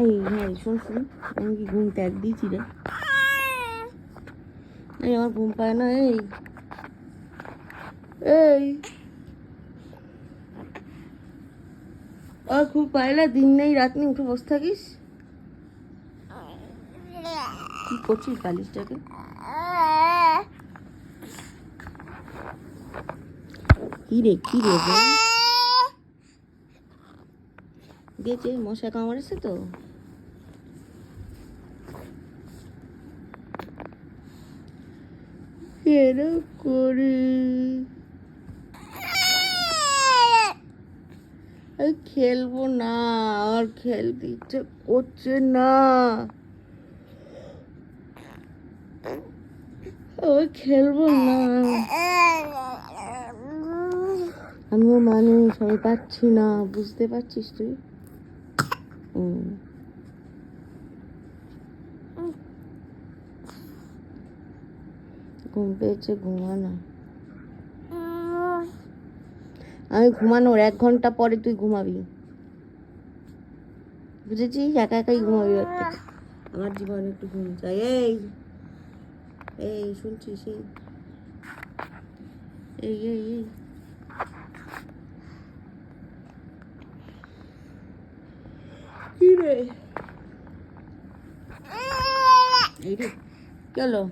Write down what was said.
এই হ্যাঁ শোন শোন, আমি কি ঘুম ত্যাগ দিয়েছি রে? এই আমার ঘুম পায় না। এই এই আর ঘুম পায় না, দিন নেই রাত নেই, উঠে বসে থাকিস। কি করছিস বালিশটাকে? কি রে বল? গেছে মশা কামড়েছে তো। কেন করে খেলবো না, আর খেলতে ইচ্ছে করছে না, খেলবো না। আমিও মানুষ, আমি পাচ্ছি না, বুঝতে পারছিস তুই? ঘুম পেয়েছে, ঘুমানো। আমি ঘুমানোর 1 ঘন্টা পরে তুই ঘুমাবি, বুঝেছিস? একা একাই ঘুমাবি। আমার জীবনে একটু ঘুম চাই। এই এই শুনছিস? এই এই এই কি রে? এই রে, কি হলো?